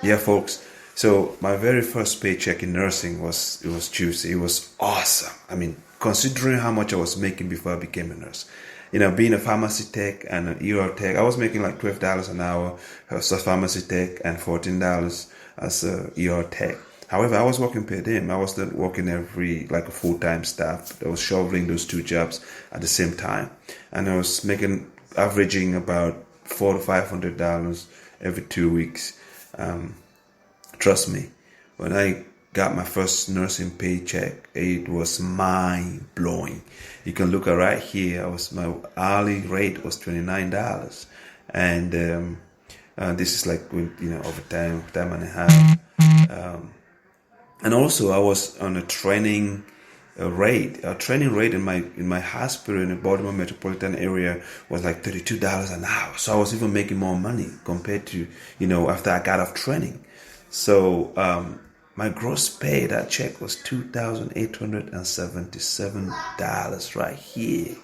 Yeah, folks. So my very first paycheck in nursing was Tuesday. It was awesome. I mean, considering how much I was making before I became a nurse. Being a pharmacy tech and an ER tech, I was making like $12 an hour as a pharmacy tech and $14 as a ER tech. However, I was working per diem. I was not working every like a full-time staff. I was shoveling those two jobs at the same time, and I was making averaging about $400 to $500 every 2 weeks. Um, Trust me, when I got my first nursing paycheck, it was mind blowing. You can look at right here. My hourly rate was $29, and this is like overtime, time and a half. And also, I was on a training rate. A training rate in my hospital in the Baltimore metropolitan area was like $32 an hour. So I was even making more money compared to after I got off training. So my gross pay, that check was $2,877 right here.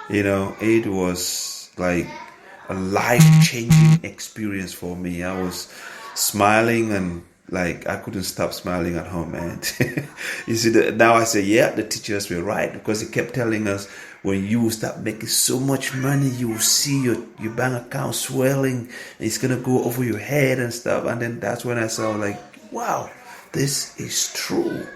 It was like a life-changing experience for me. I was smiling and like I couldn't stop smiling at home, man. You see, now I say, yeah, the teachers were right, because they kept telling us when you start making so much money, you will see your bank account swelling, and it's gonna go over your head and stuff. And then that's when I saw like, wow, this is true.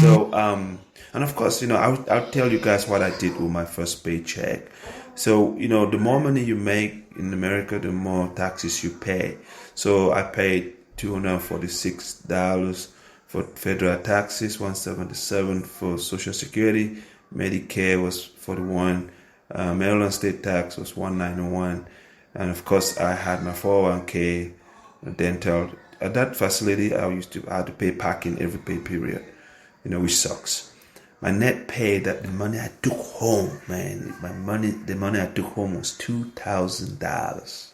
So, and of course, I'll tell you guys what I did with my first paycheck. So, the more money you make in America, the more taxes you pay. So I paid $246 for federal taxes, $177 for Social Security, Medicare was $41, Maryland state tax was $191, and of course I had my 401k, dental. At that facility, I had to pay parking every pay period, which sucks. My net pay, that the money I took home, man, the money I took home was $2,000.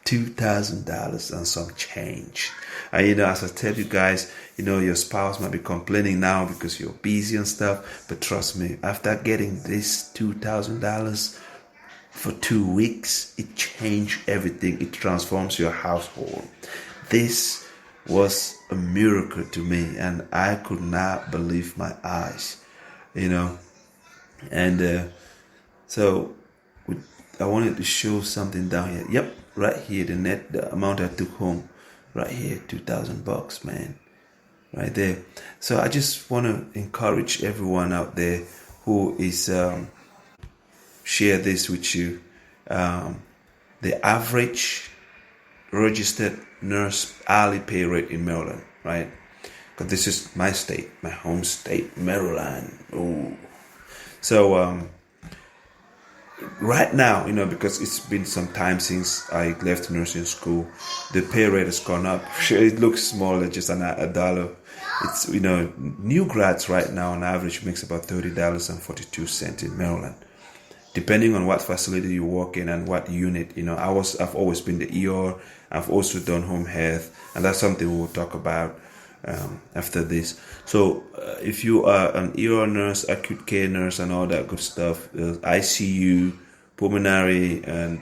$2,000 and some change. And as I tell you guys, your spouse might be complaining now because you're busy and stuff, but trust me, after getting this $2,000 for 2 weeks, it changed everything. It transforms your household. This was a miracle to me, and I could not believe my eyes. And so I wanted to show something down here. Yep, right here, the amount I took home, right here, $2,000, man, right there. So I just want to encourage everyone out there who is share this with you. The average registered nurse hourly pay rate in Maryland, right? Because this is my state, my home state, Maryland. Oh, so right now, because it's been some time since I left nursing school, the pay rate has gone up. It looks smaller, just a dollar. It's new grads right now on average makes about $30.42 in Maryland, depending on what facility you work in and what unit. I've always been the ER. I've also done home health, and that's something we'll talk about after this. So if you are an ER nurse, acute care nurse, and all that good stuff, ICU, pulmonary, and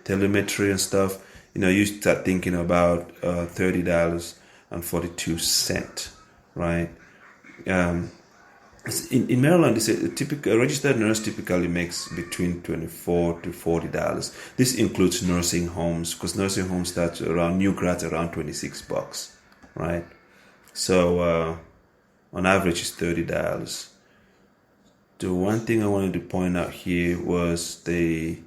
telemetry and stuff, you start thinking about $30.42, right? In Maryland, a registered nurse typically makes between $24 to $40. This includes nursing homes, because nursing homes start around new grads around $26, right? So on average, it's $30. The one thing I wanted to point out here was the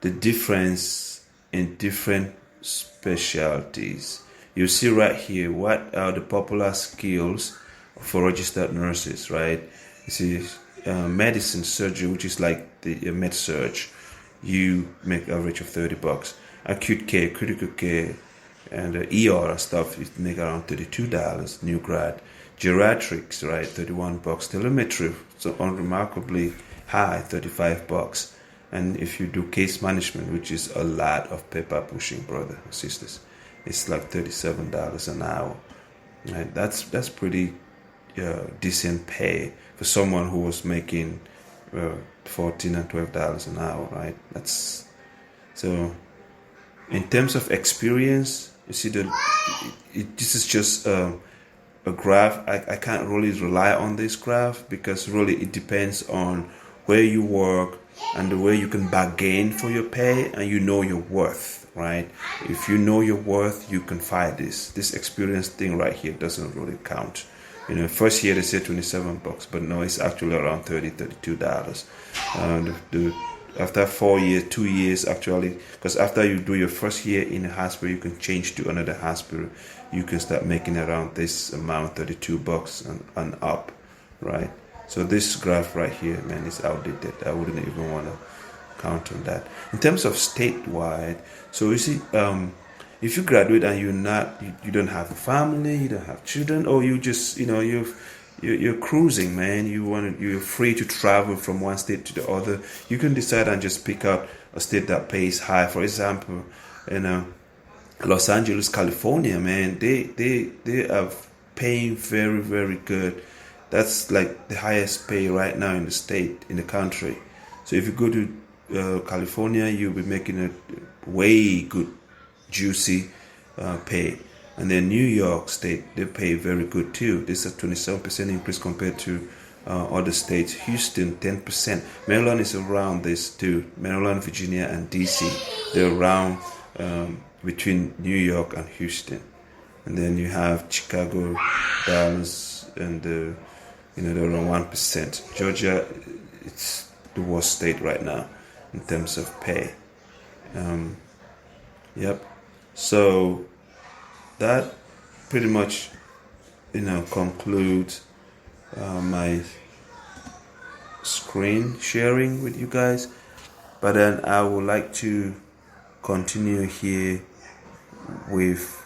difference in different specialties. You see right here, what are the popular skills for registered nurses, right? You see, medicine, surgery, which is like the med surge, you make average of $30. Acute care, critical care, and ER stuff, you make around $32, new grad. Geriatrics, right, $31. Telemetry, so unremarkably high, $35. And if you do case management, which is a lot of paper pushing, brothers and sisters, it's like $37 an hour. Right? That's pretty decent pay for someone who was making $14 and $12 an hour. Right? That's So in terms of experience, you see this is just a graph. I can't really rely on this graph because really it depends on where you work and the way you can bargain for your pay, and you know your worth, right? If you know your worth, you can fight this. This experience thing right here doesn't really count. First year they say $27, but no, it's actually around $32. After 4 years, 2 years actually, because after you do your first year in a hospital, you can change to another hospital. You can start making around this amount, $32 and up, right? So this graph right here, man, is outdated. I wouldn't even want to count on that. In terms of statewide, so you see, if you graduate and you don't have a family, you don't have children, or you just, you're cruising, man. You're free to travel from one state to the other. You can decide and just pick out a state that pays high. For example, Los Angeles, California, man, they are paying very, very good. That's like the highest pay right now in the state, in the country. So if you go to California, you'll be making a way good, juicy pay. And then New York State, they pay very good too. This is a 27% increase compared to other states. Houston, 10%. Maryland is around this too. Maryland, Virginia, and DC, they're around between New York and Houston. And then you have Chicago, Dallas, and they're around 1%. Georgia, it's the worst state right now in terms of pay. Yep. So that pretty much, concludes my screen sharing with you guys. But then I would like to continue here with